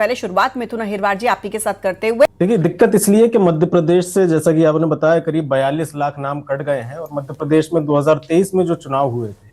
पहले शुरुआत मिथुन अहिरवार जी आप ही के साथ करते हुए। देखिए, दिक्कत इसलिए कि मध्य प्रदेश से, जैसा कि आपने बताया, करीब 42 लाख नाम कट गए हैं। और मध्य प्रदेश में 2023 में जो चुनाव हुए थे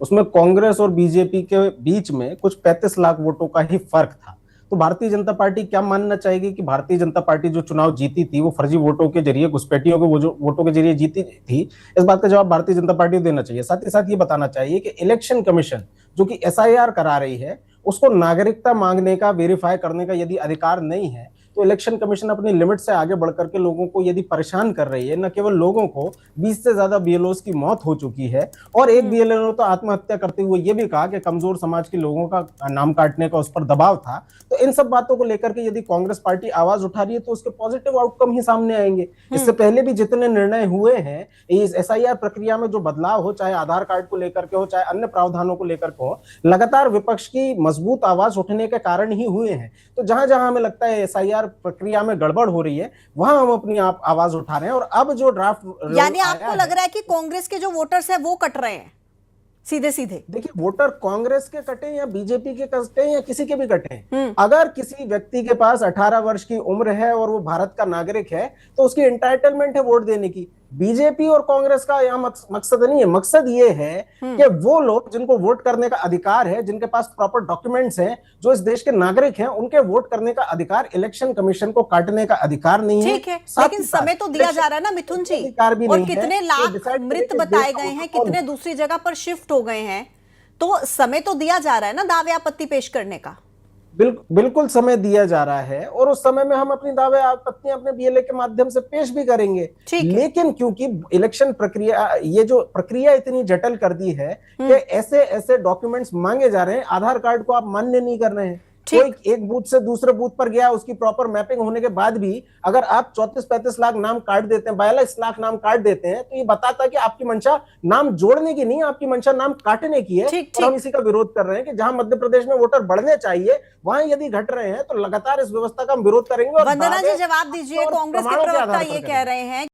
उसमें कांग्रेस और बीजेपी के बीच में कुछ 35 लाख वोटों का ही फर्क था। तो भारतीय जनता पार्टी क्या मानना चाहेगी कि भारतीय जनता पार्टी जो चुनाव जीती थी वो फर्जी वोटों के जरिए, घुसपैठियों के वो जो वोटों के जरिए जीती थी? इस बात का जवाब भारतीय जनता पार्टी को देना चाहिए। साथ ही साथ ये बताना चाहिए कि इलेक्शन कमीशन जो कि एसआईआर करा रही है, उसको नागरिकता मांगने का, वेरीफाई करने का यदि अधिकार नहीं है, तो इलेक्शन कमीशन अपनी लिमिट से आगे बढ़कर के लोगों को यदि परेशान कर रही है, न केवल लोगों को, 20 से ज्यादा बीएलओ की मौत हो चुकी है। और एक बीएलओ तो आत्महत्या करते हुए ये भी कहा कि कमजोर समाज के लोगों का नाम काटने का उस पर दबाव था। तो इन सब बातों को लेकर के यदि कांग्रेस पार्टी आवाज उठा रही है तो उसके पॉजिटिव आउटकम ही सामने आएंगे। इससे पहले भी जितने निर्णय हुए हैं इस एसआईआर प्रक्रिया में, जो बदलाव हो, चाहे आधार कार्ड को लेकर के हो, चाहे अन्य प्रावधानों को लेकर के हो, लगातार विपक्ष की मजबूत आवाज उठने के कारण ही हुए हैं। तो जहां जहां हमें लगता है एसआईआर प्रक्रिया में गड़बड़ हो रही है, वहां हम अपनी आवाज उठा रहे हैं। और अब जो ड्राफ्ट, यानी आपको लग रहा है कि कांग्रेस के जो वोटर्स हैं वो कट रहे हैं सीधे सीधे? देखिए, वोटर कांग्रेस के कटे या बीजेपी के कटे या किसी के भी कटे, अगर किसी व्यक्ति के पास 18 वर्ष की उम्र है और वो भारत का नागरिक है तो उसकी एंटाइटलमेंट है वोट देने की। बीजेपी और कांग्रेस का यह मकसद नहीं है। मकसद ये है कि वो लोग जिनको वोट करने का अधिकार है, जिनके पास प्रॉपर डॉक्यूमेंट्स हैं, जो इस देश के नागरिक हैं, उनके वोट करने का अधिकार, इलेक्शन कमीशन को काटने का अधिकार नहीं है। ठीक है, लेकिन समय तो दिया जा रहा है ना मिथुन जी, और कितने लाख मृत बताए गए हैं, कितने दूसरी जगह पर शिफ्ट हो गए हैं, तो समय तो दिया जा रहा है ना दावे आपत्ति पेश करने का। बिल्कुल समय दिया जा रहा है और उस समय में हम अपनी दावे आपत्तियां अपने बीएलए के माध्यम से पेश भी करेंगे। लेकिन क्योंकि इलेक्शन प्रक्रिया, ये जो प्रक्रिया इतनी जटिल कर दी है कि ऐसे ऐसे डॉक्यूमेंट्स मांगे जा रहे हैं, आधार कार्ड को आप मान्य नहीं कर रहे हैं। कोई एक बूथ से दूसरे बूथ पर गया, उसकी प्रॉपर मैपिंग होने के बाद भी अगर आप 34-35 लाख नाम काट देते हैं, 42 लाख नाम काट देते हैं, तो ये बताता है कि आपकी मंशा नाम जोड़ने की नहीं, आपकी मंशा नाम काटने की है। और हम इसी का विरोध कर रहे हैं कि जहां मध्य प्रदेश में वोटर बढ़ने चाहिए वहां यदि घट रहे हैं तो लगातार इस व्यवस्था का हम विरोध करेंगे। वंदना जी जवाब दीजिए, कांग्रेस के प्रवक्ता ये कह रहे हैं